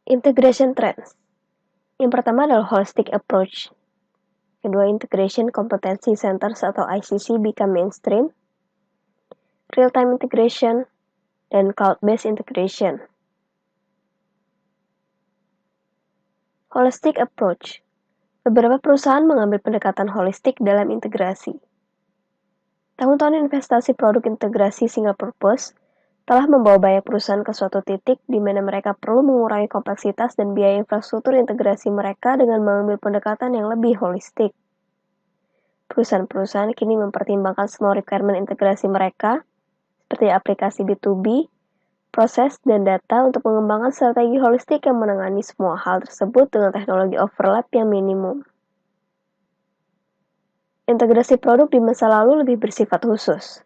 Integration trends. Yang pertama adalah holistic approach. Kedua, integration competency centers atau ICC become mainstream. Real-time integration dan cloud-based integration. Holistic approach. Beberapa perusahaan mengambil pendekatan holistik dalam integrasi. Tahun-tahun investasi produk integrasi single purpose telah membawa banyak perusahaan ke suatu titik di mana mereka perlu mengurangi kompleksitas dan biaya infrastruktur integrasi mereka dengan mengambil pendekatan yang lebih holistik. Perusahaan-perusahaan kini mempertimbangkan semua requirement integrasi mereka, seperti aplikasi B2B, proses, dan data untuk mengembangkan strategi holistik yang menangani semua hal tersebut dengan teknologi overlap yang minimum. Integrasi produk di masa lalu lebih bersifat khusus.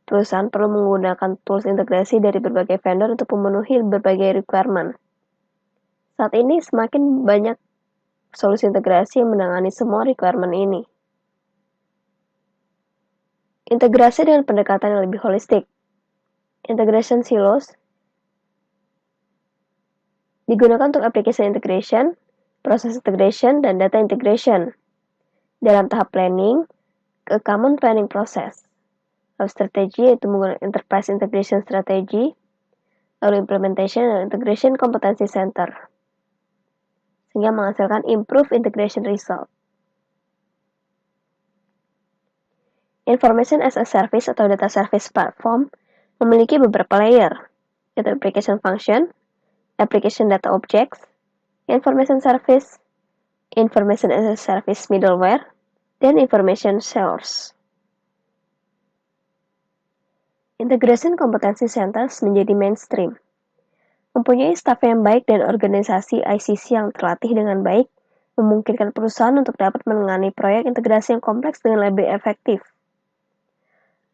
Perusahaan perlu menggunakan tools integrasi dari berbagai vendor untuk memenuhi berbagai requirement. Saat ini semakin banyak solusi integrasi yang menangani semua requirement ini. Integrasi dengan pendekatan yang lebih holistik. Integration silos digunakan untuk application integration, process integration, dan data integration. Dalam tahap planning, ke common planning process. Lalu strategi yaitu menggunakan enterprise integration strategy, lalu implementation dan integration competency center, sehingga menghasilkan improved integration result. Information as a service atau data service platform memiliki beberapa layer, yaitu application function, application data objects, information service, information as a service middleware, dan information source. Integration Competency Centers menjadi mainstream. Mempunyai staf yang baik dan organisasi ICC yang terlatih dengan baik memungkinkan perusahaan untuk dapat menangani proyek integrasi yang kompleks dengan lebih efektif.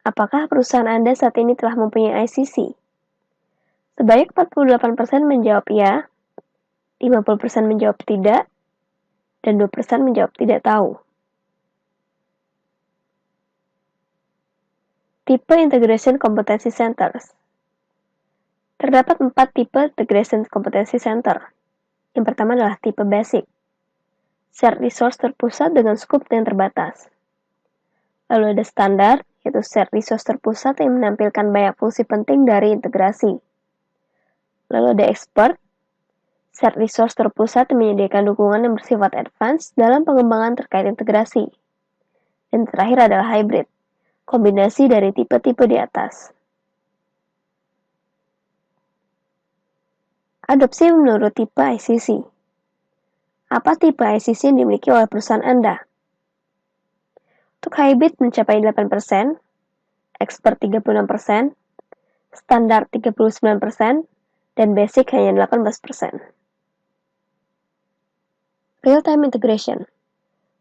Apakah perusahaan Anda saat ini telah mempunyai ICC? Sebanyak 48% menjawab ya, 50% menjawab tidak, dan 2% menjawab tidak tahu. Tipe Integration Competency Centers. Terdapat 4 tipe Integration Competency Center. Yang pertama adalah tipe basic. Shared resource terpusat dengan scope yang terbatas. Lalu ada standar, yaitu shared resource terpusat yang menampilkan banyak fungsi penting dari integrasi. Lalu ada expert, shared resource terpusat yang menyediakan dukungan yang bersifat advance dalam pengembangan terkait integrasi. Dan terakhir adalah hybrid, kombinasi dari tipe-tipe di atas. Adopsi menurut tipe ICC. Apa tipe ICC yang dimiliki oleh perusahaan Anda? Untuk hybrid mencapai 8%, expert 36%, standar 39%, dan basic hanya 18%. Real-time integration.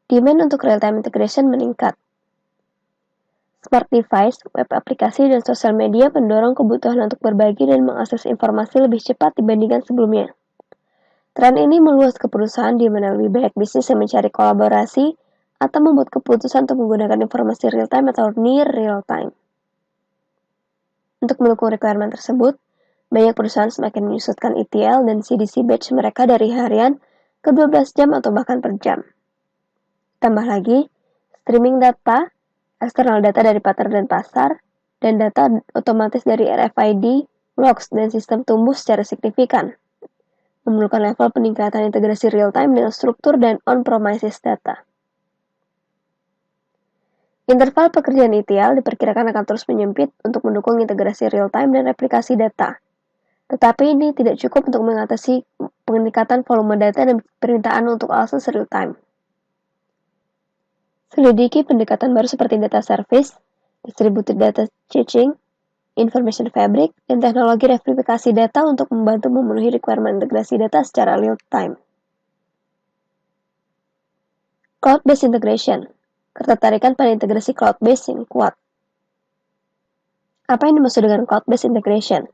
Demand untuk real-time integration meningkat. Smart device, web aplikasi, dan sosial media mendorong kebutuhan untuk berbagi dan mengakses informasi lebih cepat dibandingkan sebelumnya. Tren ini meluas ke perusahaan di mana lebih banyak bisnis yang mencari kolaborasi atau membuat keputusan untuk menggunakan informasi real-time atau near real-time. Untuk mendukung requirement tersebut, banyak perusahaan semakin menyusutkan ETL dan CDC batch mereka dari harian ke 12 jam atau bahkan per jam. Tambah lagi, streaming data, eksternal data dari partner dan pasar, dan data otomatis dari RFID, logs, dan sistem tumbuh secara signifikan. Memerlukan level peningkatan integrasi real-time dengan struktur dan on-premises data. Interval pekerjaan ETL diperkirakan akan terus menyempit untuk mendukung integrasi real-time dan replikasi data. Tetapi ini tidak cukup untuk mengatasi peningkatan volume data dan permintaan untuk akses real-time. Selidiki pendekatan baru seperti data service, distributed data caching, information fabric, dan teknologi replikasi data untuk membantu memenuhi requirement integrasi data secara real-time. Cloud-based integration. Ketertarikan pada integrasi cloud-based yang kuat. Apa yang dimaksud dengan cloud-based integration?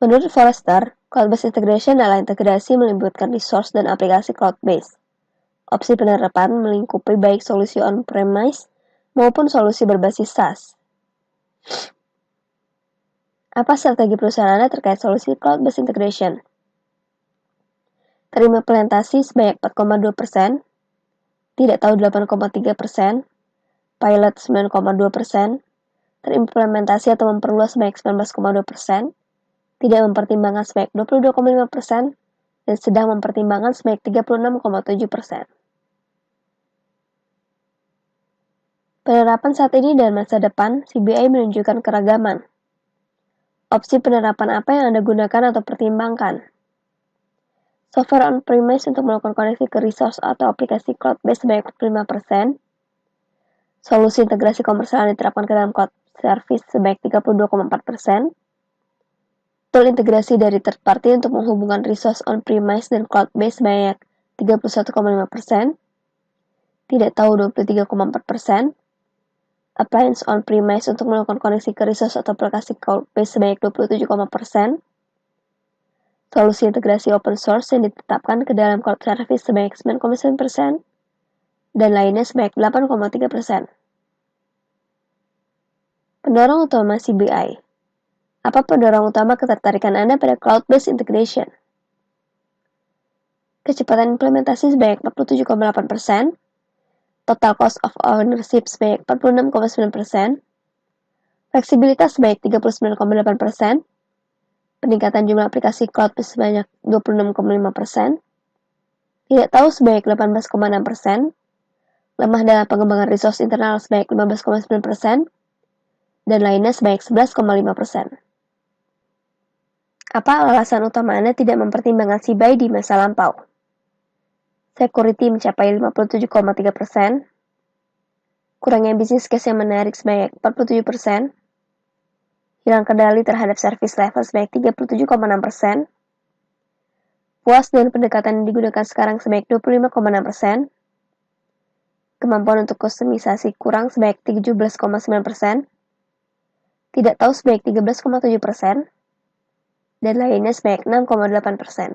Menurut Forrester, cloud-based integration adalah integrasi melibatkan resource dan aplikasi cloud-based. Opsi penerapan melingkupi baik solusi on-premise maupun solusi berbasis SaaS. Apa strategi perusahaan Anda terkait solusi cloud-based integration? terimplementasi sebanyak 4,2%, tidak tahu 8,3%, pilot 9,2%, terimplementasi atau memperluas sebanyak 19,2%, tidak mempertimbangkan sebanyak 22,5%, dan sedang mempertimbangkan sebanyak 36,7%. Penerapan saat ini dan masa depan, CBI menunjukkan keragaman. Opsi penerapan apa yang Anda gunakan atau pertimbangkan? Software on-premise untuk melakukan koneksi ke resource atau aplikasi cloud-based sebanyak 45%, solusi integrasi komersial yang diterapkan ke dalam cloud service sebanyak 32,4%, tool integrasi dari third party untuk menghubungkan resource on-premise dan cloud-based sebanyak 31,5%, tidak tahu 23,4%, appliance on-premise untuk melakukan koneksi ke resource atau aplikasi cloud-based sebanyak 27,%, solusi integrasi open source yang ditetapkan ke dalam cloud service sebanyak 9,9%, dan lainnya sebanyak 8,3%. Pendorong utama CBI. Apa pendorong utama ketertarikan Anda pada cloud-based integration? Kecepatan implementasi sebanyak 47,8%, total cost of ownership sebanyak 46,9%, fleksibilitas sebanyak 39,8%, peningkatan jumlah aplikasi cloud sebanyak 26,5%, tidak tahu sebanyak 18,6%, lemah dalam pengembangan resource internal sebanyak 15,9%, dan lainnya sebanyak 11,5%. Apa alasan utama Anda tidak mempertimbangkan CBI di masa lampau? Security mencapai 57,3%, kurangnya bisnis case yang menarik sebanyak 47%, hilang kendali terhadap service level sebanyak 37,6%, puas dengan pendekatan yang digunakan sekarang sebanyak 25,6%, kemampuan untuk kustomisasi kurang sebanyak 17,9%, tidak tahu sebanyak 13,7%, dan lainnya sebanyak 6,8%.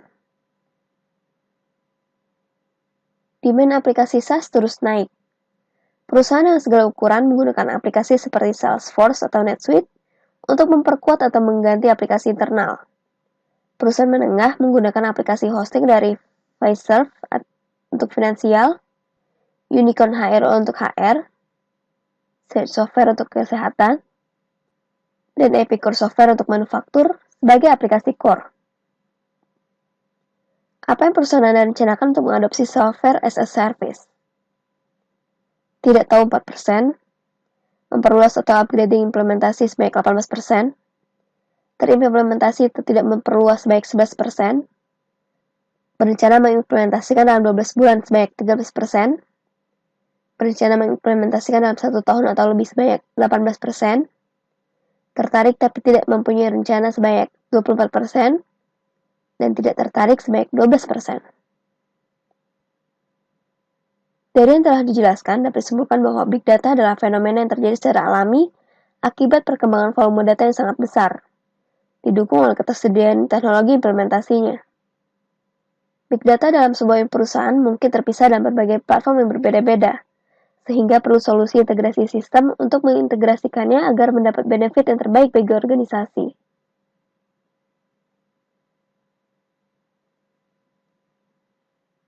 Demand aplikasi SaaS terus naik. Perusahaan dengan segala ukuran menggunakan aplikasi seperti Salesforce atau NetSuite untuk memperkuat atau mengganti aplikasi internal. Perusahaan menengah menggunakan aplikasi hosting dari Fiserv untuk finansial, Unicorn HRO untuk HR, Sage Software untuk kesehatan, dan Epicor Software untuk manufaktur sebagai aplikasi core. Apa yang perusahaan Anda rencanakan untuk mengadopsi software as a service? Tidak tahu 4%, memperluas atau upgrading implementasi sebanyak 18%, terimplementasi atau tidak memperluas sebanyak 11%, berencana mengimplementasikan dalam 12 bulan sebanyak 13%, berencana mengimplementasikan dalam 1 tahun atau lebih sebanyak 18%, tertarik tapi tidak mempunyai rencana sebanyak 24%, dan tidak tertarik sebanyak 12%. Dari yang telah dijelaskan, dapat disimpulkan bahwa Big Data adalah fenomena yang terjadi secara alami akibat perkembangan volume data yang sangat besar, didukung oleh ketersediaan teknologi implementasinya. Big Data dalam sebuah perusahaan mungkin terpisah dalam berbagai platform yang berbeda-beda, sehingga perlu solusi integrasi sistem untuk mengintegrasikannya agar mendapat benefit yang terbaik bagi organisasi.